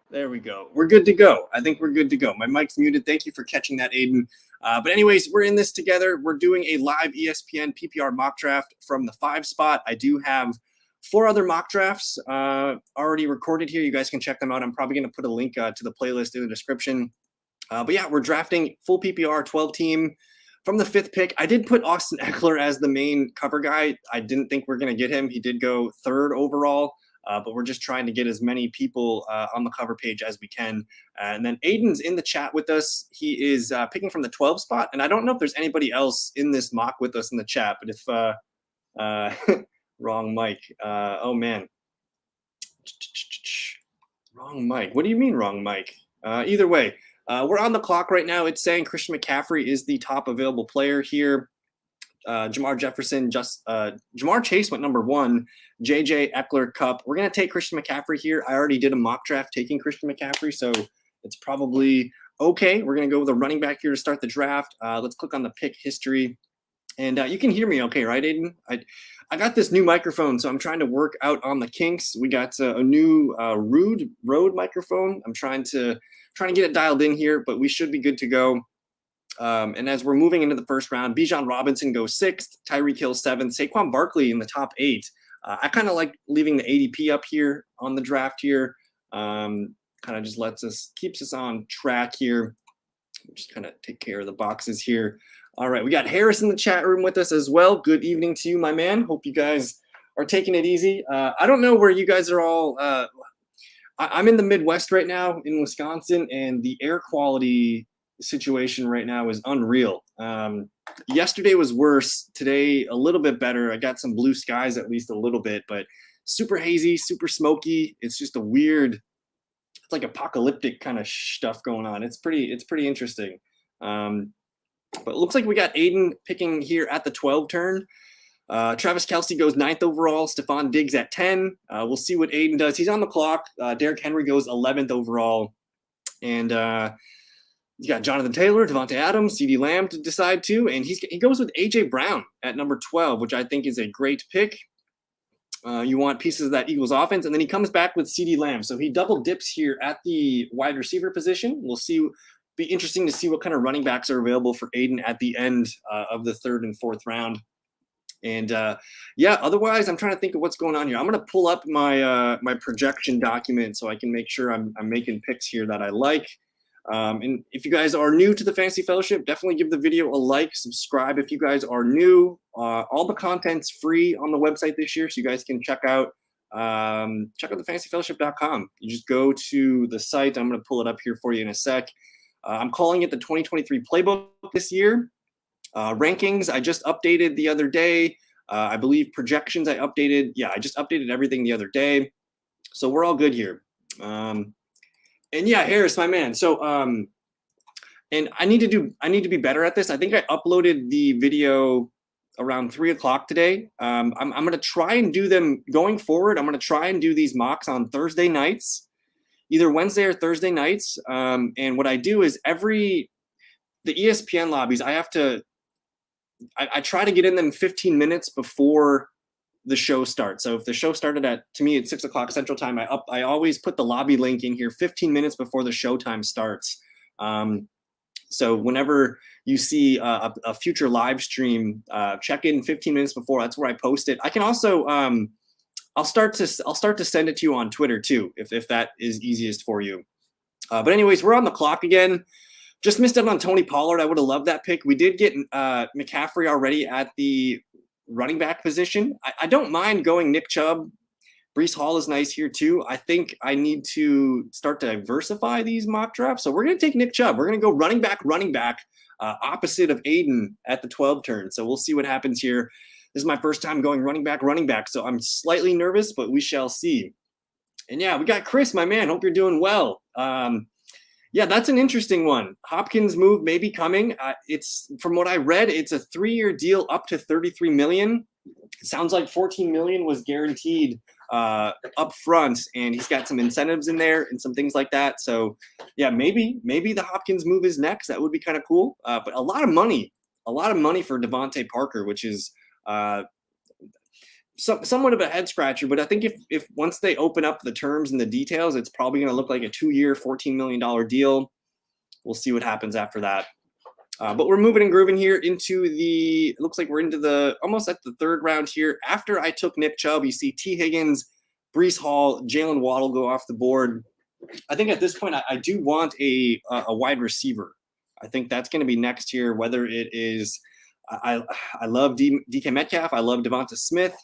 There we go. We're good to go. I think we're good to go. My mic's muted. Thank you for catching that, Aiden. But anyways, we're in this together. We're doing a live ESPN PPR mock draft from the 5 spot. I do have 4 other mock drafts already recorded here. You guys can check them out. I'm probably going to put a link to the playlist in the description. But yeah, we're drafting full PPR 12 team from the 5th pick. I did put Austin Eckler as the main cover guy. I didn't think we're going to get him. He did go 3rd overall. But we're just trying to get as many people on the cover page as we can. And then Aiden's in the chat with us. He is picking from the 12 spot. And I don't know if there's anybody else in this mock with us in the chat. But if wrong mic. Oh, man. Wrong mic. What do you mean wrong mic? Either way, we're on the clock right now. It's saying Christian McCaffrey is the top available player here. Jamar Jefferson, Jamar Chase went number 1, JJ, Eckler, Cup. We're going to take Christian McCaffrey here. I already did a mock draft taking Christian McCaffrey, so it's probably okay. We're going to go with a running back here to start the draft. Let's click on the pick history. And you can hear me okay, right, Aiden? I got this new microphone, so I'm trying to work out on the kinks. We got a new Rode microphone. I'm trying to get it dialed in here, but we should be good to go. And as we're moving into the first round, Bijan Robinson goes 6th, Tyreek Hill 7th, Saquon Barkley in the top 8. I kind of like leaving the ADP up here on the draft here. Kind of just keeps us on track here. Just kind of take care of the boxes here. All right, we got Harris in the chat room with us as well. Good evening to you, my man. Hope you guys are taking it easy. I don't know where you guys are all. I'm in the Midwest right now in Wisconsin, and the air quality situation right now is unreal. Yesterday was worse. Today a little bit better. I got some blue skies at least a little bit, but super hazy, super smoky. It's just it's like apocalyptic kind of stuff going on. It's pretty interesting. But it looks like we got Aiden picking here at the 12 turn. Travis Kelce goes 9th overall. Stephon Diggs at 10. We'll see what Aiden does. He's on the clock. Derrick Henry goes 11th overall. And you got Jonathan Taylor, Devontae Adams, CeeDee Lamb to decide too. And he goes with A.J. Brown at number 12, which I think is a great pick. You want pieces of that Eagles offense. And then he comes back with CeeDee Lamb. So he double dips here at the wide receiver position. We'll see. Be interesting to see what kind of running backs are available for Aiden at the end of the 3rd and 4th round. And yeah, otherwise, I'm trying to think of what's going on here. I'm going to pull up my my projection document so I can make sure I'm making picks here that I like. And if you guys are new to the Fantasy Fellowship, definitely give the video a like, subscribe if you guys are new. All the content's free on the website this year, so you guys can check out thefantasyfellowship.com. You just go to the site. I'm going to pull it up here for you in a sec. I'm calling it the 2023 playbook this year. Rankings, I just updated the other day. I believe projections I updated. Yeah, I just updated everything the other day. So we're all good here. And yeah, Harris, my man. So and I need to be better at this. I think I uploaded the video around 3 o'clock today. I'm going to try and do them going forward. I'm going to try and do these mocks on Thursday nights. Either Wednesday or Thursday nights. And what I do is the ESPN lobbies, I try to get in them 15 minutes before the show starts. So if the show started at 6 o'clock Central Time, I always put the lobby link in here 15 minutes before the show time starts. So whenever you see a future live stream, check in 15 minutes before. That's where I post it. I can also, I'll start to send it to you on Twitter too, if that is easiest for you. But anyways, we're on the clock again. Just missed out on Tony Pollard. I would have loved that pick. We did get McCaffrey already at the running back position. I don't mind going Nick Chubb. Breece Hall is nice here too. I think I need to start to diversify these mock drafts. So we're going to take Nick Chubb. We're going to go running back, opposite of Aiden at the 12 turn. So we'll see what happens here. This is my first time going running back. So I'm slightly nervous, but we shall see. And yeah, we got Chris, my man. Hope you're doing well. Yeah, that's an interesting one. Hopkins move may be coming. It's from what I read, it's a 3-year deal up to $33 million. It sounds like $14 million was guaranteed up front, and he's got some incentives in there and some things like that. So yeah, maybe the Hopkins move is next. That would be kind of cool. But a lot of money for Devontae Parker, which is somewhat of a head scratcher, but I think if once they open up the terms and the details, it's probably going to look like a 2-year, $14 million deal. We'll see what happens after that. But we're moving and grooving here into it looks like we're into almost at the 3rd round here. After I took Nick Chubb, you see T. Higgins, Breece Hall, Jalen Waddle go off the board. I think at this point, I do want a wide receiver. I think that's going to be next here, whether it is, I love DK Metcalf. I love Devonta Smith.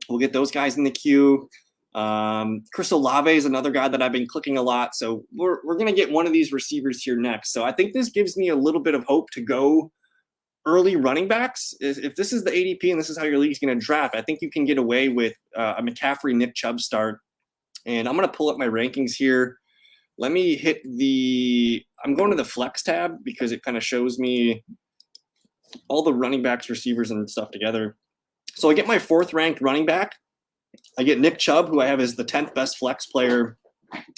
We'll get those guys in the queue. Chris Olave is another guy that I've been clicking a lot. So we're going to get one of these receivers here next. So I think this gives me a little bit of hope to go early running backs. If this is the ADP and this is how your league's going to draft, I think you can get away with a McCaffrey, Nick Chubb start. And I'm going to pull up my rankings here. Let me hit I'm going to the flex tab because it kind of shows me all the running backs, receivers, and stuff together. So I get my 4th ranked running back. I get Nick Chubb, who I have as the 10th best flex player.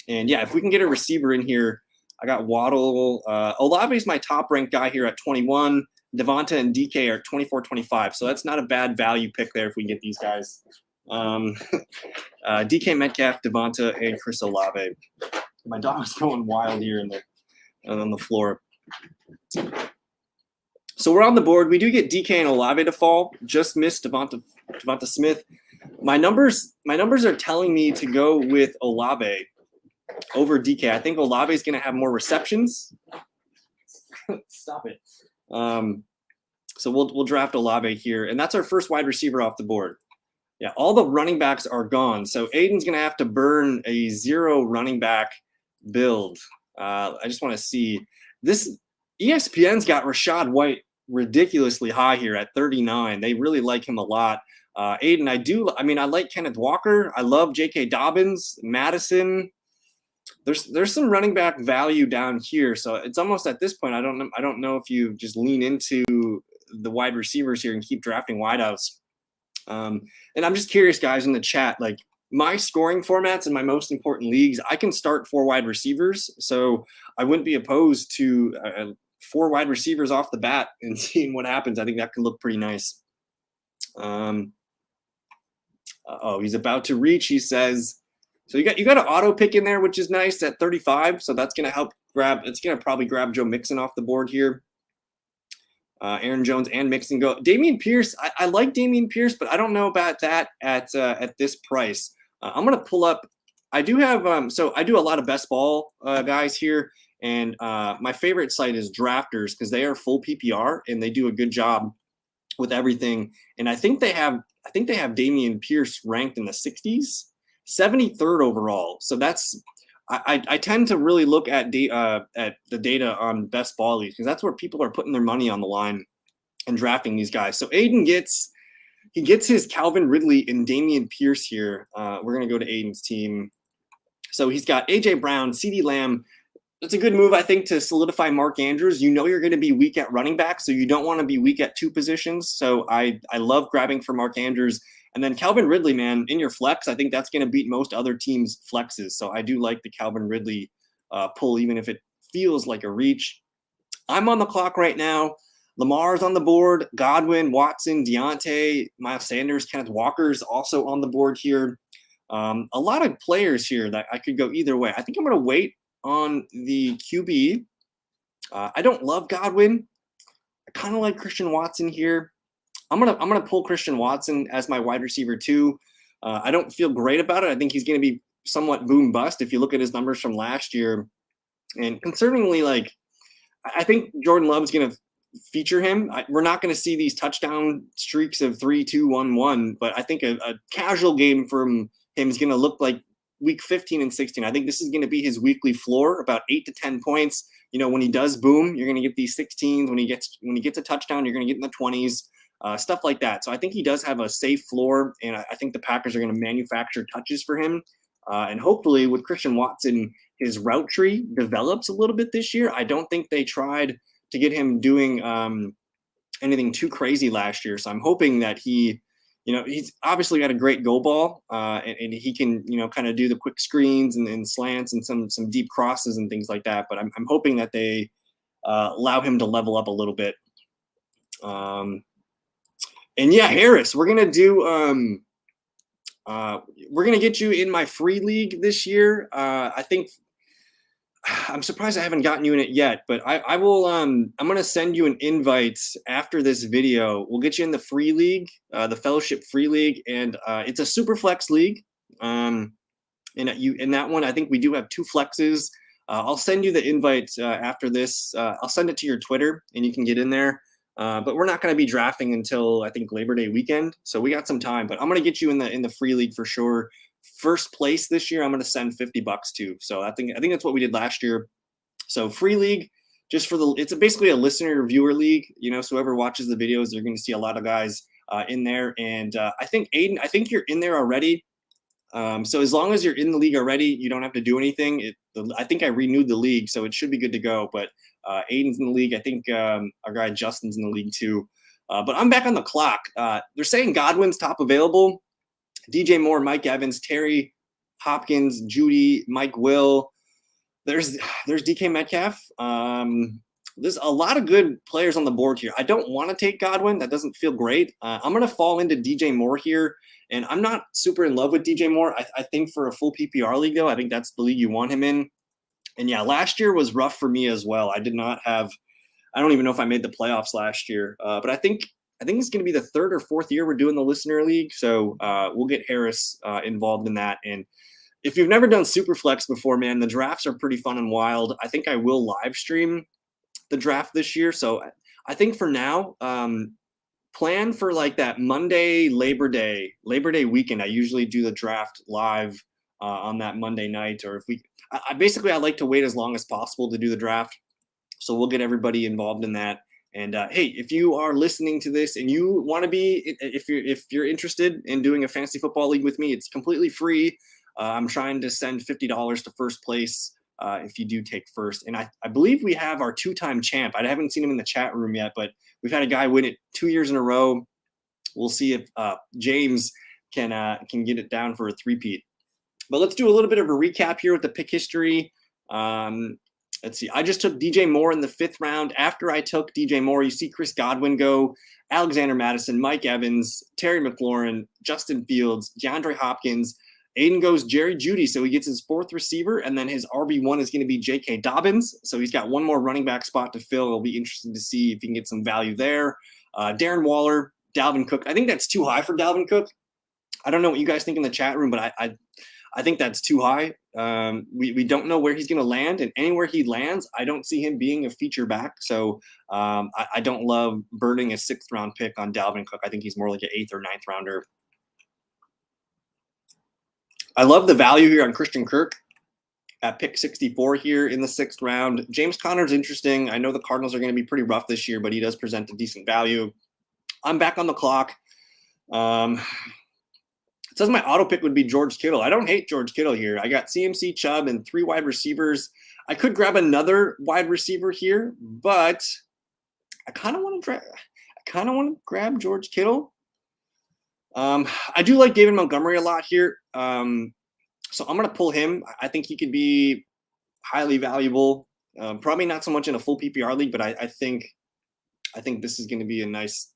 And yeah, if we can get a receiver in here, I got Waddle. Olave is my top ranked guy here at 21. Devonta and DK are at 24, 25. So that's not a bad value pick there if we can get these guys. DK Metcalf, Devonta, and Chris Olave. My dog's going wild here on the floor. So we're on the board. We do get DK and Olave to fall. Just missed Devonta Smith. My numbers are telling me to go with Olave over DK. I think Olave is going to have more receptions. Stop it. So we'll draft Olave here, and that's our first wide receiver off the board. Yeah, all the running backs are gone. So Aiden's going to have to burn a 0 running back build. I just want to see this. ESPN's got Rachaad White ridiculously high here at 39. They really like him a lot. Aiden, I like Kenneth Walker. I love J.K. Dobbins, Madison. There's some running back value down here. So it's almost at this point, I don't know if you just lean into the wide receivers here and keep drafting wideouts. And I'm just curious, guys, in the chat, like my scoring formats in my most important leagues, I can start 4 wide receivers. So I wouldn't be opposed to 4 wide receivers off the bat and seeing what happens. I think that could look pretty nice. He's about to reach, he says. So you got an auto pick in there, which is nice at 35. So that's going to probably grab Joe Mixon off the board here. Aaron Jones and Mixon go. Dameon Pierce, I like Dameon Pierce, but I don't know about that at this price. I'm going to pull up. I do have I do a lot of best ball guys here, and my favorite site is Drafters because they are full PPR and they do a good job with everything. And I think they have Dameon Pierce ranked in the 60s, 73rd overall. So that's I tend to really look at the data on best ball leagues because that's where people are putting their money on the line and drafting these guys. So Aiden gets his Calvin Ridley and Dameon Pierce here. We're gonna go to Aiden's team. So he's got AJ Brown, CeeDee Lamb. It's a good move, I think, to solidify Mark Andrews. You know you're going to be weak at running back, so you don't want to be weak at 2 positions. So I love grabbing for Mark Andrews. And then Calvin Ridley, man, in your flex, I think that's going to beat most other teams' flexes. So I do like the Calvin Ridley pull, even if it feels like a reach. I'm on the clock right now. Lamar's on the board. Godwin, Watson, Deontay, Miles Sanders, Kenneth Walker's also on the board here. A lot of players here that I could go either way. I think I'm going to wait on the QB. I don't love Godwin. I kind of like Christian Watson here. I'm gonna pull Christian Watson as my wide receiver too. I don't feel great about it. I think he's going to be somewhat boom bust if you look at his numbers from last year. And concerningly, like I think Jordan Love's going to feature him. We're not going to see these touchdown streaks of 3, 2, 1, 1, but I think a casual game from him is going to look like week 15 and 16. I think this is going to be his weekly floor, about 8 to 10 points. You know, when he does boom, you're going to get these 16s. When he gets a touchdown, you're going to get in the 20s, stuff like that. So I think he does have a safe floor, and I think the Packers are going to manufacture touches for him. And hopefully with Christian Watson, his route tree develops a little bit this year. I don't think they tried to get him doing anything too crazy last year. So I'm hoping that he, you know, he's obviously got a great go ball and he can, you know, kind of do the quick screens and slants and some deep crosses and things like that. But I'm hoping that they allow him to level up a little bit. And yeah, Harris, we're going to do We're going to get you in my free league this year. I think I'm surprised I haven't gotten you in it yet, but I will. I'm going to send you an invite after this video. We'll get you in the free league, the fellowship free league, and it's a super flex league. And you in that one, I think we do have 2 flexes. I'll send you the invite after this. I'll send it to your Twitter, and you can get in there. But we're not going to be drafting until I think Labor Day weekend, so we got some time. But I'm going to get you in the free league for sure. First place this year, I'm going to send $50 to. So I think that's what we did last year. So free league, just for it's basically a listener viewer league. So whoever watches the videos, they're going to see a lot of guys in there. And I think Aiden, I think you're in there already. So as long as you're in the league already, you don't have to do anything. I think I renewed the league, so it should be good to go. But Aiden's in the league. I think our guy Justin's in the league too. But I'm back on the clock. They're saying Godwin's top available. DJ Moore, Mike Evans, Terry Hopkins, Judy, Mike Will. There's DK Metcalf. There's a lot of good players on the board here. I don't want to take Godwin. That doesn't feel great. I'm going to fall into DJ Moore here. And I'm not super in love with DJ Moore. I think for a full PPR league, though, I think that's the league you want him in. And yeah, last year was rough for me as well. I don't even know if I made the playoffs last year. But I think it's going to be the 3rd or 4th year we're doing the listener league. So we'll get Harris involved in that. And if you've never done Superflex before, man, the drafts are pretty fun and wild. I think I will live stream the draft this year. So I think for now, plan for like that Monday, Labor Day weekend. I usually do the draft live on that Monday night. Or if I like to wait as long as possible to do the draft. So we'll get everybody involved in that. And hey, if you are listening to this and you want to be, if you're interested in doing a fantasy football league with me, it's completely free. I'm trying to send $50 to first place if you do take first. And I believe we have our 2-time champ. I haven't seen him in the chat room yet, but we've had a guy win it 2 years in a row. We'll see if James can get it down for a 3-peat. But let's do a little bit of a recap here with the pick history. Let's see. I just took DJ Moore in the 5th round. After I took DJ Moore, you see Chris Godwin go, Alexander Madison, Mike Evans, Terry McLaurin, Justin Fields, DeAndre Hopkins. Aiden goes Jerry Jeudy, so he gets his 4th receiver, and then his RB1 is going to be J.K. Dobbins. So he's got one more running back spot to fill. It'll be interesting to see if he can get some value there. Darren Waller, Dalvin Cook. I think that's too high for Dalvin Cook. I don't know what you guys think in the chat room, but I think that's too high. We don't know where he's going to land, and anywhere he lands, I don't see him being a feature back. So I don't love burning a 6th round pick on Dalvin Cook. I think he's more like an 8th or 9th rounder. I love the value here on Christian Kirk at pick 64 here in the 6th round. James Conner's interesting. I know the Cardinals are going to be pretty rough this year, but he does present a decent value. I'm back on the clock. It says my auto pick would be George Kittle. I don't hate George Kittle here. I got CMC, Chubb, and 3 wide receivers. I could grab another wide receiver here, but I kind of want to grab George Kittle. I do like David Montgomery a lot here. So I'm going to pull him. I think he could be highly valuable. Probably not so much in a full PPR league, but I think this is going to be a nice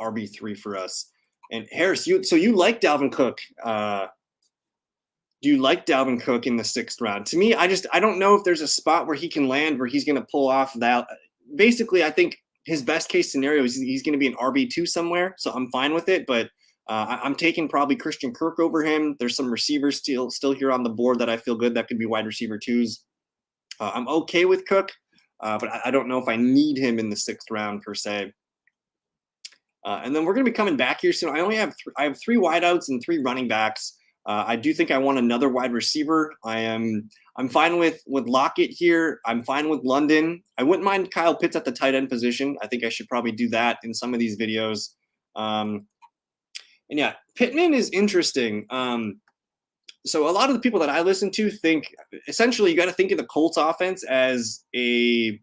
RB3 for us. And Harris, you like Dalvin Cook. Do you like Dalvin Cook in the 6th round? To me, I don't know if there's a spot where he can land where he's going to pull off that. Basically, I think his best case scenario is he's going to be an RB2 somewhere. So I'm fine with it, but I'm taking probably Christian Kirk over him. There's some receivers still here on the board that I feel good that could be wide receiver 2s. I'm okay with Cook, but I don't know if I need him in the 6th round per se. And then we're going to be coming back here soon. I have 3 wideouts and 3 running backs. I do think I want another wide receiver. I'm fine with Lockett here. I'm fine with London. I wouldn't mind Kyle Pitts at the tight end position. I think I should probably do that in some of these videos. And yeah, Pittman is interesting. So a lot of the people that I listen to think essentially you got to think of the Colts offense as a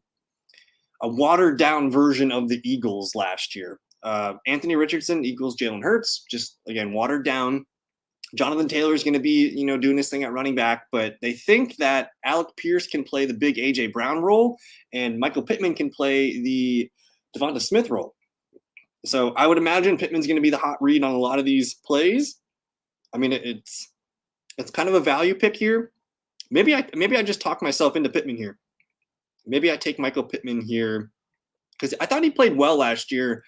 watered down version of the Eagles last year. Anthony Richardson, Eagles, Jalen Hurts, just again, watered down. Jonathan Taylor is going to be, doing this thing at running back, but they think that Alec Pierce can play the big AJ Brown role and Michael Pittman can play the Devonta Smith role. So I would imagine Pittman's going to be the hot read on a lot of these plays. I mean, it's kind of a value pick here. Maybe I just talk myself into Pittman here. Maybe I take Michael Pittman here because I thought he played well last year,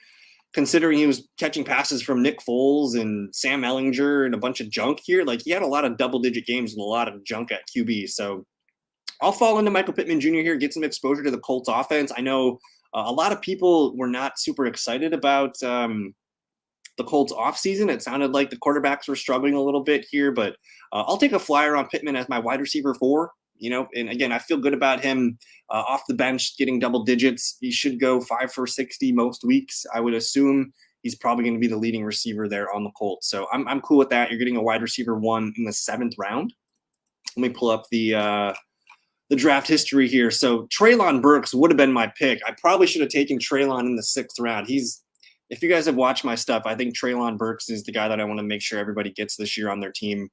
considering he was catching passes from Nick Foles and Sam Ellinger and a bunch of junk here. Like, he had a lot of double-digit games and a lot of junk at QB. So I'll fall into Michael Pittman Jr. here, get some exposure to the Colts offense. I know a lot of people were not super excited about the Colts offseason. It sounded like the quarterbacks were struggling a little bit here, but I'll take a flyer on Pittman as my wide receiver 4. And again, I feel good about him off the bench getting double digits. He should go 5 for 60 most weeks. I would assume he's probably going to be the leading receiver there on the Colts. So I'm cool with that. You're getting a wide receiver 1 in the 7th round. Let me pull up the draft history here. So Treylon Burks would have been my pick. I probably should have taken Treylon in the 6th round. If you guys have watched my stuff, I think Treylon Burks is the guy that I want to make sure everybody gets this year on their team.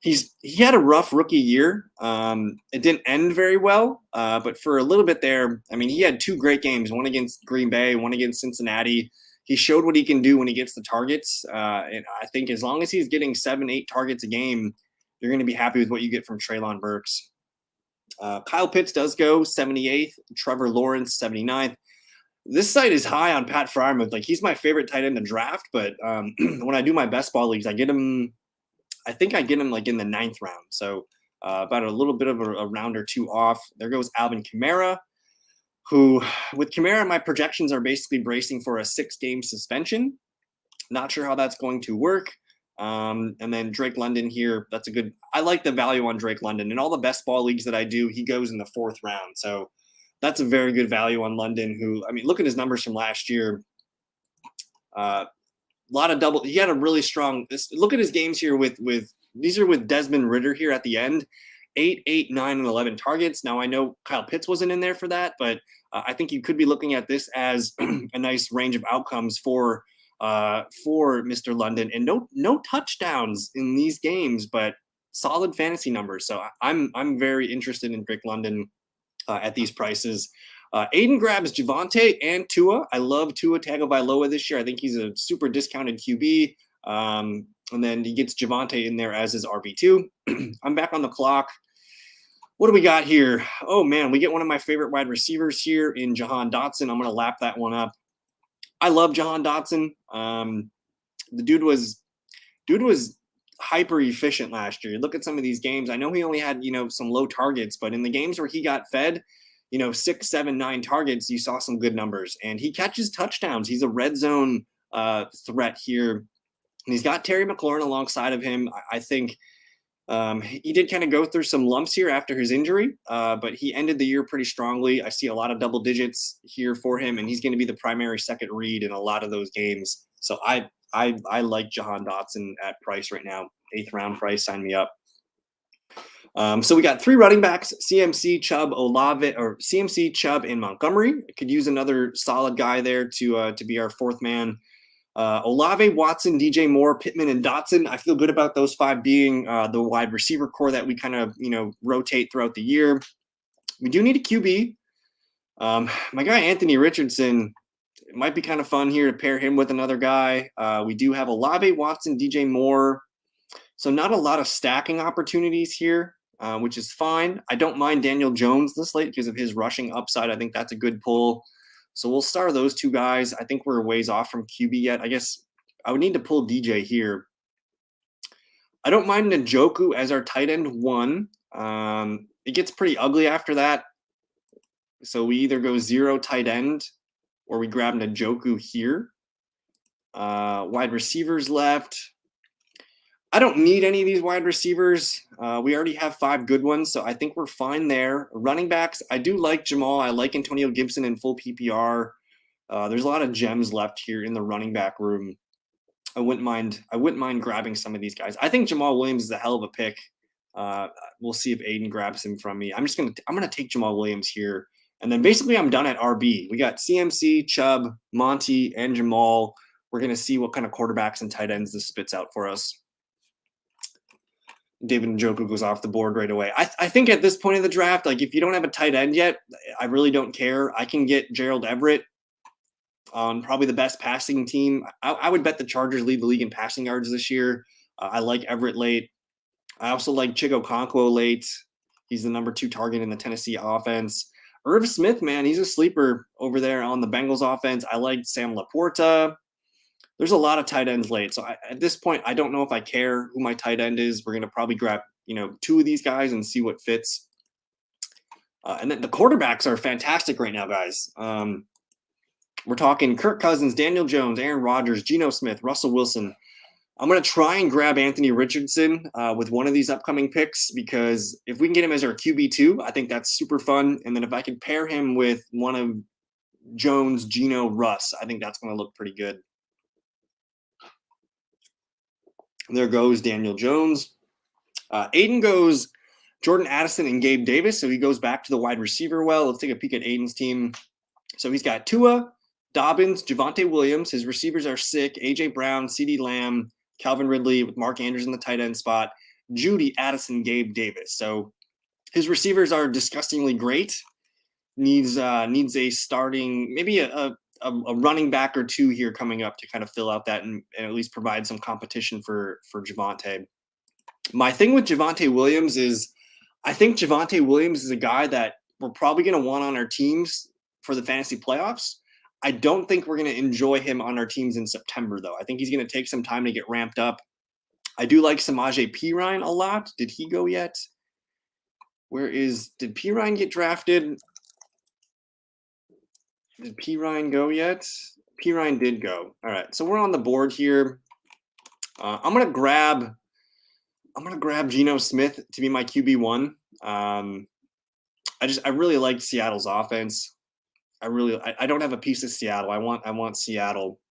He had a rough rookie year. It didn't end very well, but for a little bit there, I mean, he had 2 great games, one against Green Bay, one against Cincinnati. He showed what he can do when he gets the targets. And I think as long as he's getting 7-8 targets a game, you're going to be happy with what you get from Treylon Burks. Kyle Pitts does go 78th, Trevor Lawrence 79th. This site is high on Pat Freiermuth. Like, he's my favorite tight end to draft, but when I do my best ball leagues, I get him like in the 9th round. So about a little bit of a round or 2 off. There goes Alvin Kamara, who with Kamara, my projections are basically bracing for a 6-game suspension. Not sure how that's going to work. And then Drake London here. I like the value on Drake London. In all the best ball leagues that I do, he goes in the 4th round. So that's a very good value on London, who, I mean, look at his numbers from last year. Lot of double. He had a really strong. Look at his games here with these are with Desmond Ridder here at the end. 8, 8, 9, and 11 targets. Now I know Kyle Pitts wasn't in there for that, but I think you could be looking at this as a nice range of outcomes for Mr. London, and no touchdowns in these games, but solid fantasy numbers. So I'm very interested in Drake London at these prices. Aiden grabs Javonte and Tua. I love Tua Tagovailoa this year. I think he's a super discounted QB. And then he gets Javonte in there as his RB2. I'm back on the clock. What do we got here? Oh, man, we get one of my favorite wide receivers here in Jahan Dotson. I'm going to lap that one up. I love Jahan Dotson. The dude was hyper efficient last year. Look at some of these games. I know he only had, some low targets, but in the games where he got fed, 6, 7, 9 targets, you saw some good numbers. And he catches touchdowns. He's a red zone threat here. And he's got Terry McLaurin alongside of him. I think he did kind of go through some lumps here after his injury, but he ended the year pretty strongly. I see a lot of double digits here for him, and he's going to be the primary second read in a lot of those games. So I like Jahan Dotson at price right now. 8th round price, sign me up. So we got 3 running backs: CMC, Chubb, Olave, or CMC, Chubb, and Montgomery. Could use another solid guy there to be our 4th man. Olave, Watson, DJ Moore, Pittman, and Dotson. I feel good about those 5 being the wide receiver core that we kind of rotate throughout the year. We do need a QB. My guy Anthony Richardson, it might be kind of fun here to pair him with another guy. We do have Olave, Watson, DJ Moore. So not a lot of stacking opportunities here, which is fine. I don't mind Daniel Jones this late because of his rushing upside. I think that's a good pull. So we'll star those 2 guys. I think we're ways off from QB yet. I guess I would need to pull DJ here. I don't mind Njoku as our tight end 1. It gets pretty ugly after that. So we either go 0 tight end or we grab Njoku here. Wide receivers left. I don't need any of these wide receivers. We already have 5 good ones, so I think we're fine there. Running backs, I do like Jamal. I like Antonio Gibson in full PPR. There's a lot of gems left here in the running back room. I wouldn't mind grabbing some of these guys. I think Jamaal Williams is a hell of a pick. We'll see if Aiden grabs him from me. I'm gonna take Jamaal Williams here, and then basically I'm done at RB. We got CMC, Chubb, Monty, and Jamal. We're gonna see what kind of quarterbacks and tight ends this spits out for us. David Njoku goes off the board right away. I think at this point of the draft, like if you don't have a tight end yet, I really don't care. I can get Gerald Everett on probably the best passing team. I would bet the Chargers lead the league in passing yards this year. I like Everett late. I also like Chig Okonkwo late. He's the number 2 target in the Tennessee offense. Irv Smith, man, he's a sleeper over there on the Bengals offense. I like Sam Laporta. There's a lot of tight ends late. So at this point, I don't know if I care who my tight end is. We're going to probably grab, 2 of these guys and see what fits. And then the quarterbacks are fantastic right now, guys. We're talking Kirk Cousins, Daniel Jones, Aaron Rodgers, Geno Smith, Russell Wilson. I'm going to try and grab Anthony Richardson with one of these upcoming picks, because if we can get him as our QB2, I think that's super fun. And then if I can pair him with one of Jones, Geno, Russ, I think that's going to look pretty good. There goes Daniel Jones. Aiden goes Jordan Addison and Gabe Davis, so he goes back to the wide receiver well. Let's take a peek at Aiden's team. So he's got Tua, Dobbins, Javonte Williams. His receivers are sick. A.J. Brown, CeeDee Lamb, Calvin Ridley with Mark Andrews in the tight end spot, Judy, Addison, Gabe Davis. So his receivers are disgustingly great. Needs a starting, maybe a running back or 2 here coming up to kind of fill out that and at least provide some competition for Javonte. My thing with Javonte Williams is I think Javonte Williams is a guy that we're probably going to want on our teams for the fantasy playoffs. I don't think we're going to enjoy him on our teams in September, though. I think he's going to take some time to get ramped up. I do like Samaje Perine a lot. Did he go yet? Did Perine get drafted? Did Perine go yet? Perine did go. All right, so we're on the board here. I'm gonna grab Geno Smith to be my QB1. I really like Seattle's offense. I don't have a piece of Seattle. I want Seattle.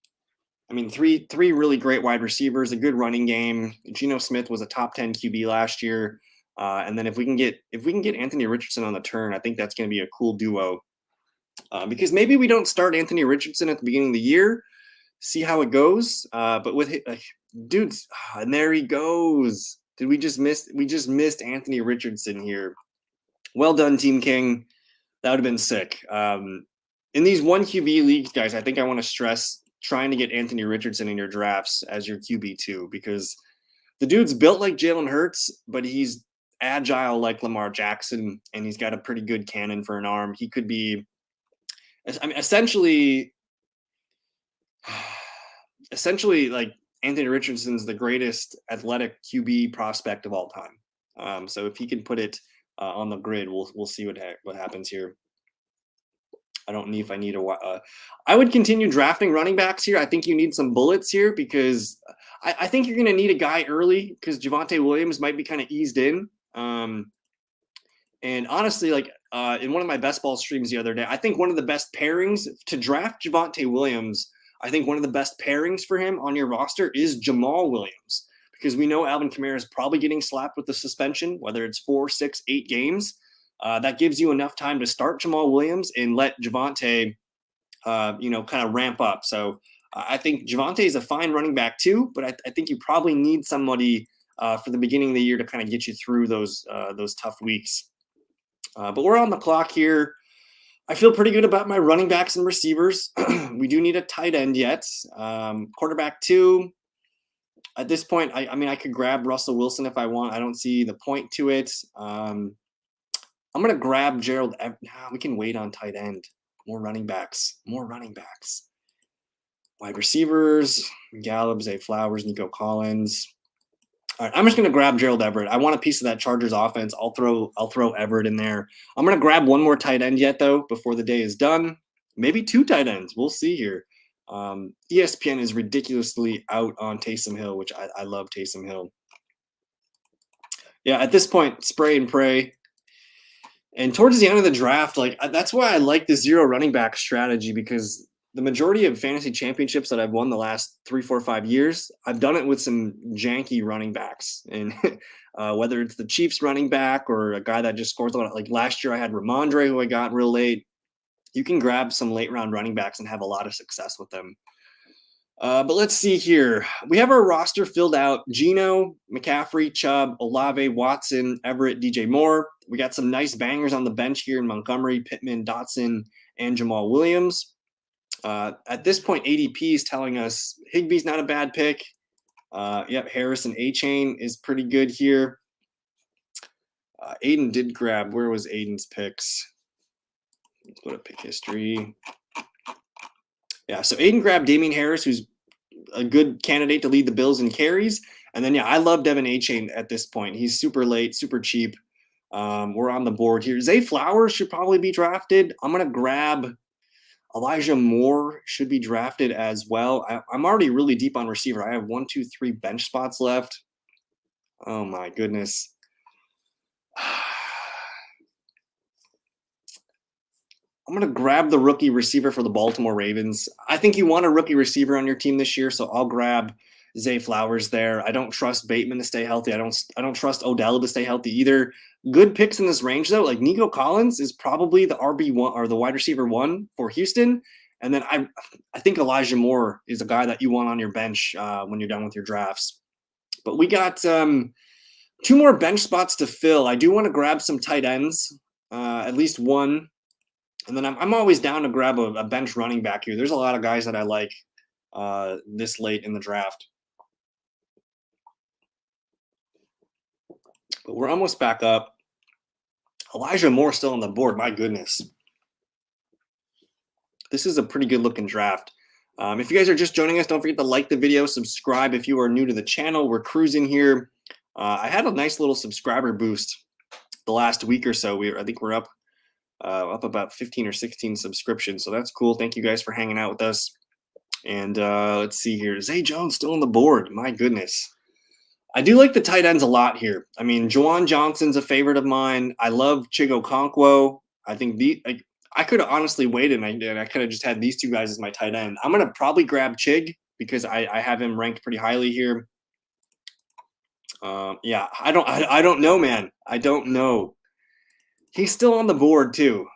I mean, three really great wide receivers, a good running game. Geno Smith was a top 10 QB last year. And then if we can get Anthony Richardson on the turn, I think that's going to be a cool duo. Because maybe we don't start Anthony Richardson at the beginning of the year, see how it goes. But with dudes, and there he goes. We just missed Anthony Richardson here. Well done, Team King. That would have been sick. In these 1 QB leagues, guys, I think I want to stress trying to get Anthony Richardson in your drafts as your QB2, because the dude's built like Jalen Hurts, but he's agile like Lamar Jackson, and he's got a pretty good cannon for an arm. He could be, essentially like Anthony Richardson's the greatest athletic QB prospect of all time. So if he can put it on the grid, we'll see what happens here. I don't know if I need I would continue drafting running backs here. I think you need some bullets here, because I think you're going to need a guy early, because Javonte Williams might be kind of eased in. And honestly, like in one of my best ball streams the other day, I think one of the best pairings to draft Javonte Williams, I think one of the best pairings for him on your roster is Jamaal Williams, because we know Alvin Kamara is probably getting slapped with the suspension, whether it's 4, 6, 8 games. That gives you enough time to start Jamaal Williams and let Javonte, kind of ramp up. So I think Javonte is a fine running back too, but I think you probably need somebody for the beginning of the year to kind of get you through those tough weeks. But we're on the clock here. I feel pretty good about my running backs and receivers. We do need a tight end yet. Quarterback 2. At this point, I could grab Russell Wilson if I want. I don't see the point to it. I'm going to grab Gerald Everett. We can wait on tight end. More running backs. Wide receivers, Gallup, Zay Flowers, Nico Collins. All right, I'm just going to grab Gerald Everett. I want a piece of that Chargers offense. I'll throw Everett in there. I'm going to grab one more tight end yet, though, before the day is done. Maybe 2 tight ends. We'll see here. ESPN is ridiculously out on Taysom Hill, which I love Taysom Hill. Yeah, at this point, spray and pray. And towards the end of the draft, that's why I like the 0 running back strategy, because the majority of fantasy championships that I've won the last 3, 4, 5 years, I've done it with some janky running backs. And whether it's the Chiefs running back or a guy that just scores a lot, like last year I had Ramondre, who I got real late. You can grab some late round running backs and have a lot of success with them. But let's see here. We have our roster filled out. Geno, McCaffrey, Chubb, Olave, Watson, Everett, DJ Moore. We got some nice bangers on the bench here in Montgomery, Pittman, Dotson, and Jamaal Williams. At this point, ADP is telling us Higbee's not a bad pick. Yep, Harrison A-Chain is pretty good here. Aiden did grab, where was Aiden's picks? Let's go to pick history. Yeah, so Aiden grabbed Damian Harris, who's a good candidate to lead the Bills in carries. And then, yeah, I love Devin A-Chain at this point. He's super late, super cheap. We're on the board here. Zay Flowers should probably be drafted. I'm going to grab Elijah Moore, should be drafted as well. I'm already really deep on receiver. I have 1, 2, 3 bench spots left. Oh, my goodness. I'm going to grab the rookie receiver for the Baltimore Ravens. I think you want a rookie receiver on your team this year, so I'll grab Zay Flowers there. I don't trust Bateman to stay healthy. I don't trust Odell to stay healthy either. Good picks in this range, though. Like Nico Collins is probably the RB1 or the wide receiver 1 for Houston. And then I think Elijah Moore is a guy that you want on your bench when you're done with your drafts. But we got 2 more bench spots to fill. I do want to grab some tight ends, at least one. And then I'm always down to grab a bench running back here. There's a lot of guys that I like this late in the draft. But we're almost back up. Elijah Moore still on the board. My goodness. This is a pretty good looking draft. If you guys are just joining us, don't forget to like the video, subscribe if you are new to the channel. We're cruising here. I had a nice little subscriber boost the last week or so. I think we're up about 15 or 16 subscriptions. So that's cool. Thank you guys for hanging out with us. And let's see here. Zay Jones still on the board. My goodness. I do like the tight ends a lot here. I mean, Juwan Johnson's a favorite of mine. I love Chig Okonkwo. I think I could have honestly waited and I could have just had these 2 guys as my tight end. I'm going to probably grab Chig because I have him ranked pretty highly here. Yeah, I don't know, man. I don't know. He's still on the board too.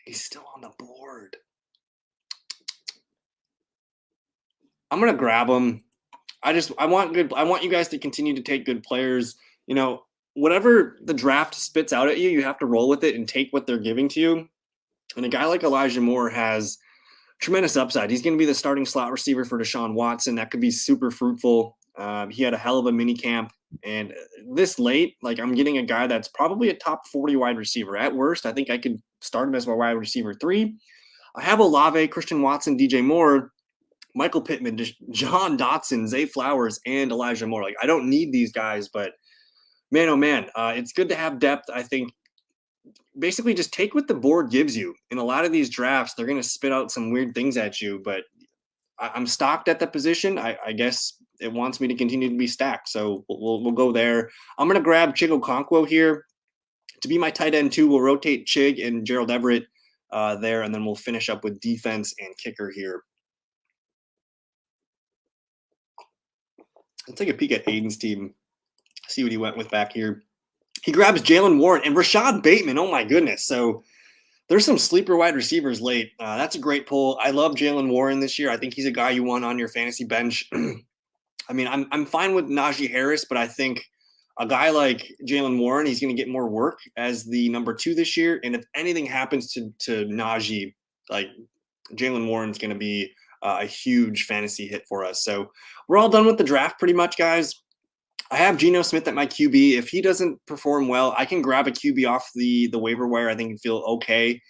He's still on the board. I'm gonna grab him. I want you guys to continue to take good players. You know, whatever the draft spits out at you, you have to roll with it and take what they're giving to you. And a guy like Elijah Moore has tremendous upside. He's going to be the starting slot receiver for Deshaun Watson. That could be super fruitful. He had a hell of a mini camp. And this late, like I'm getting a guy that's probably a top 40 wide receiver. At worst, I think I could start him as my wide receiver 3. I have Olave, Christian Watson, DJ Moore, Michael Pittman, Jahan Dotson, Zay Flowers, and Elijah Moore. Like I don't need these guys, but man, oh man, it's good to have depth. I think basically just take what the board gives you. In a lot of these drafts, they're going to spit out some weird things at you, but I'm stocked at the position. I guess it wants me to continue to be stacked. So we'll go there. I'm going to grab Chig Okonkwo here to be my tight end 2. We'll rotate Chig and Gerald Everett there, and then we'll finish up with defense and kicker here. Let's take a peek at Aiden's team, see what he went with back here. He grabs Jalen Warren and Rashad Bateman. Oh, my goodness. So there's some sleeper wide receivers late. That's a great pull. I love Jalen Warren this year. I think he's a guy you want on your fantasy bench. I mean, I'm fine with Najee Harris, but I think a guy like Jalen Warren, he's going to get more work as the number 2 this year. And if anything happens to Najee, like Jalen Warren's going to be a huge fantasy hit for us. So we're all done with the draft pretty much, guys. I have Geno Smith at my QB. If he doesn't perform well, I can grab a QB off the waiver wire. I think he'd feel okay.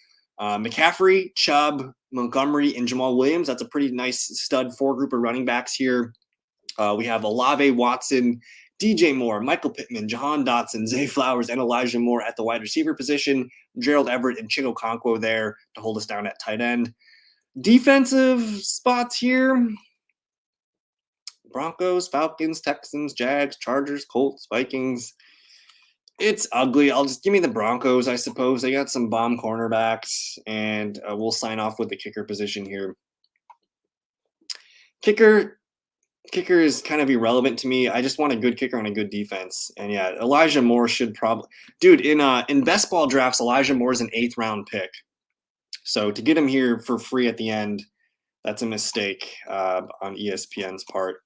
McCaffrey, Chubb, Montgomery, and Jamaal Williams. That's a pretty nice stud 4 group of running backs here. We have Olave, Watson, DJ Moore, Michael Pittman, Jahan Dotson, Zay Flowers, and Elijah Moore at the wide receiver position. Gerald Everett and Chig Okonkwo there to hold us down at tight end. Defensive spots here. Broncos, Falcons, Texans, Jags, Chargers, Colts, Vikings. It's ugly. I'll just give me the Broncos, I suppose. They got some bomb cornerbacks, and we'll sign off with the kicker position here. Kicker is kind of irrelevant to me. I just want a good kicker and a good defense. And yeah, Elijah Moore should probably – dude, in best ball drafts, Elijah Moore is an 8th round pick. So to get him here for free at the end, that's a mistake on ESPN's part.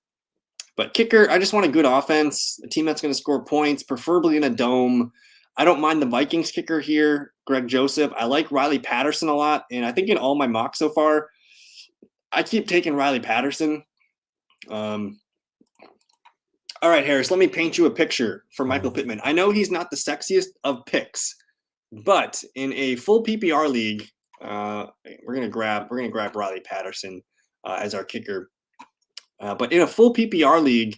But kicker, I just want a good offense, a team that's going to score points, preferably in a dome. I don't mind the Vikings kicker here, Greg Joseph. I like Riley Patterson a lot, and I think in all my mocks so far, I keep taking Riley Patterson. All right, Harris, let me paint you a picture for Michael Pittman. I know he's not the sexiest of picks, but in a full PPR league, we're gonna grab Riley Patterson as our kicker. But in a full PPR league,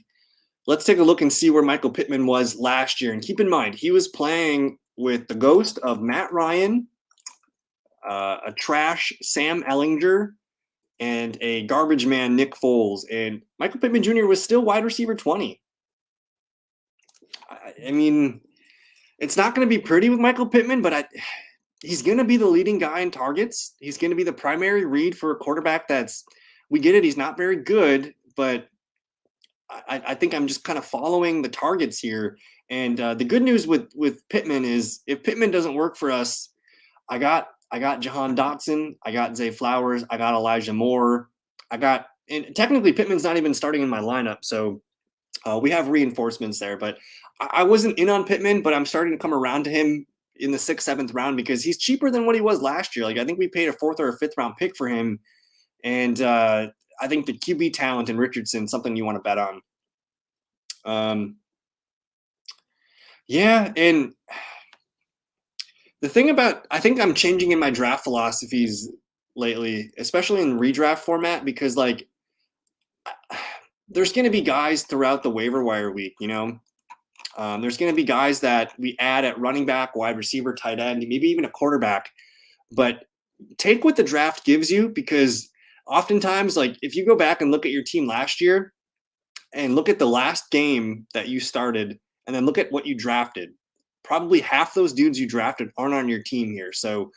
let's take a look and see where Michael Pittman was last year. And keep in mind, he was playing with the ghost of Matt Ryan, a trash Sam Ellinger, and a garbage man Nick Foles. And Michael Pittman Jr. was still wide receiver 20. I mean, it's not going to be pretty with Michael Pittman, but he's going to be the leading guy in targets. He's going to be the primary read for a quarterback we get it, he's not very good, but I think I'm just kind of following the targets here. And the good news with Pittman is if Pittman doesn't work for us, I got Jahan Dotson, I got Zay Flowers, I got Elijah Moore, and technically Pittman's not even starting in my lineup, so we have reinforcements there. But I wasn't in on Pittman, but I'm starting to come around to him in the 6th, 7th round because he's cheaper than what he was last year. Like I think we paid a 4th or a 5th round pick for him, and I think the QB talent in Richardson something you want to bet on. Yeah, and the thing about I think I'm changing in my draft philosophies lately, especially in redraft format, because like there's going to be guys throughout the waiver wire week, you know. There's going to be guys that we add at running back, wide receiver, tight end, maybe even a quarterback. But take what the draft gives you, because oftentimes, like if you go back and look at your team last year and look at the last game that you started and then look at what you drafted, probably half those dudes you drafted aren't on your team here. So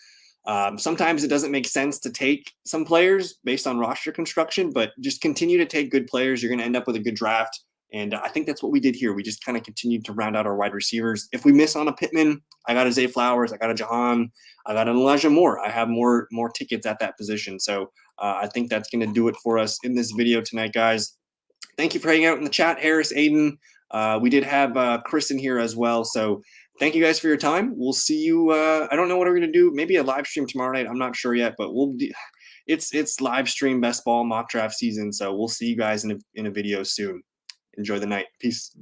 sometimes it doesn't make sense to take some players based on roster construction, but just continue to take good players. You're going to end up with a good draft. And I think that's what we did here. We just kind of continued to round out our wide receivers. If we miss on a Pittman, I got a Zay Flowers, I got a Jahan, I got an Elijah Moore. I have more tickets at that position. So I think that's going to do it for us in this video tonight, guys. Thank you for hanging out in the chat, Harris, Aiden. We did have Chris in here as well. So thank you guys for your time. We'll see you. I don't know what we're going to do. Maybe a live stream tomorrow night. I'm not sure yet, but it's live stream best ball mock draft season. So we'll see you guys in a video soon. Enjoy the night. Peace.